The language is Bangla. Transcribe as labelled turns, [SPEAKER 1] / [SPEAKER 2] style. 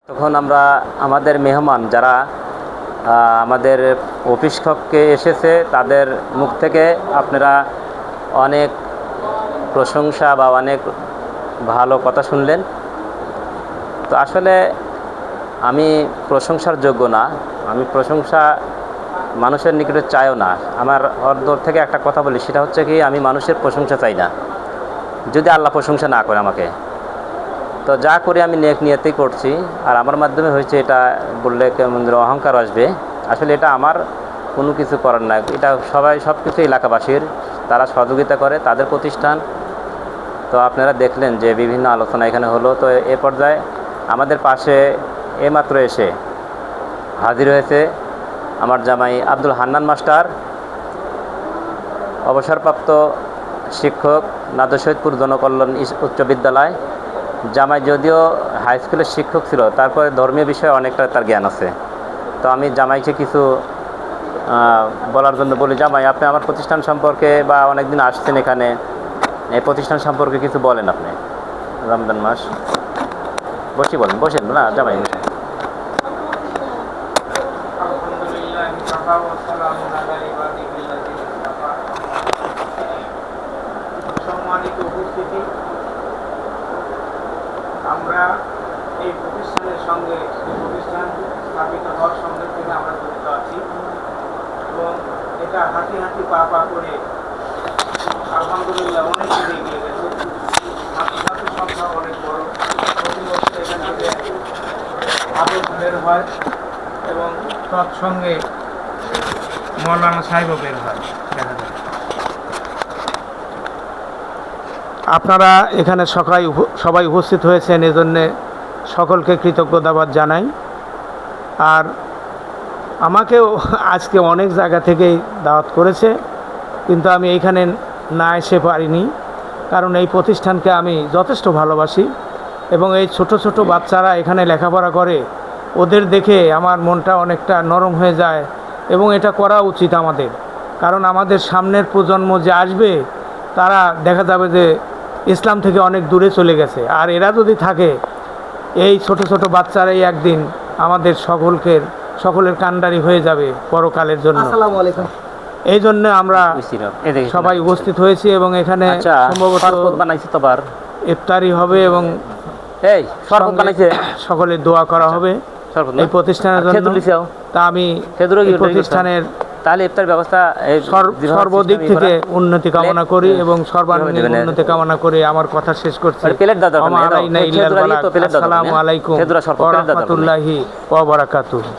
[SPEAKER 1] তখন আমরা আমাদের মেহমান যারা আমাদের অফিস কক্ষে এসেছে তাদের মুখ থেকে আপনারা অনেক প্রশংসা বা অনেক ভালো কথা শুনলেন। তো আসলে আমি প্রশংসার যোগ্য না, আমি প্রশংসা মানুষের নিকটে চাইও না। আমার অন্তর থেকে একটা কথা বলি, সেটা হচ্ছে কি আমি মানুষের প্রশংসা চাই না যদি আল্লাহ প্রশংসা না করে আমাকে। তো যা করি আমি নেক নিয়তেই করছি, আর আমার মাধ্যমে হয়েছে এটা বললে কেমন অহংকার আসবে। আসলে এটা আমার কোনো কিছু করার না, এটা সব কিছু এলাকাবাসীর, তারা সহযোগিতা করে, তাদের প্রতিষ্ঠান। তো আপনারা দেখলেন যে বিভিন্ন আলোচনা এখানে হলো। তো এ পর্যায়ে আমাদের পাশে এইমাত্র এসে হাজির হয়েছে আমার জামাই আব্দুল হান্নান মাস্টার, অবসরপ্রাপ্ত শিক্ষক, নাদর শহীদপুর জনকল্যাণ উচ্চ বিদ্যালয়। জামাই যদিও হাই স্কুলের শিক্ষক ছিল, তারপরে ধর্মীয় বিষয়ে অনেকটা তার জ্ঞান আছে। তো আমি জামাইকে কিছু বলার জন্য বলি, জামাই আপনি আমার প্রতিষ্ঠান সম্পর্কে বা অনেকদিন আসছেন এখানে, এই প্রতিষ্ঠান সম্পর্কে কিছু বলেন আপনি। রমজান মাস বলেন, বসেন না জামাই।
[SPEAKER 2] সম্মানিত উপস্থিতি, আমরা এই প্রতিষ্ঠানের সঙ্গে, এই প্রতিষ্ঠান স্থাপিত হওয়ার সঙ্গে থেকে আমরা যুক্ত আছি এবং এটা হাঁটি হাঁটি পা পা করে আলহামদুলিল্লাহ অনেক দূরে এগিয়ে গেছে। ছাত্রছাত্রীর সংখ্যা অনেক বড়, প্রতি বছর এখান থেকে আদর বের হয় এবং তৎসঙ্গে মৌলানা সাহেবও বের হয়, দেখা যায়। আপনারা এখানে সবাই উপস্থিত হয়েছেন, এজন্যে সকলকে কৃতজ্ঞতাবাদ জানাই। আর আমাকেও আজকে অনেক জায়গা থেকেই দাওয়াত করেছে, কিন্তু আমি এইখানে না এসে পারিনি, কারণ এই প্রতিষ্ঠানকে আমি যথেষ্ট ভালোবাসি এবং এই ছোট ছোট বাচ্চারা এখানে লেখাপড়া করে, ওদের দেখে আমার মনটা অনেকটা নরম হয়ে যায় এবং এটা করা উচিত আমাদের। কারণ আমাদের সামনের প্রজন্ম যে আসবে, তারা দেখা যাবে যে ইসলাম থেকে অনেক দূরে চলে গেছে, আর এরা যদি থাকে, এই ছোট ছোট বাচ্চারাই একদিন আমাদের সকলের কান্ডারি হয়ে যাবে পরকালের জন্য। আসসালামু আলাইকুম। এই জন্য আমরা সবাই উপস্থিত হয়েছি এবং এখানে সম্ভবত ইফতারি হবে এবং সকলে দোয়া করা হবে এই প্রতিষ্ঠানের জন্য। তা আমি প্রতিষ্ঠানের
[SPEAKER 1] তাহলে ইফতার ব্যবস্থা
[SPEAKER 2] সর্বদিক থেকে উন্নতি কামনা করি এবং সর্বাঙ্গীন উন্নতি কামনা করে আমার কথা শেষ করছি। আসসালামু আলাইকুম ওয়া রাহমাতুল্লাহি ওয়া বারাকাতুহু।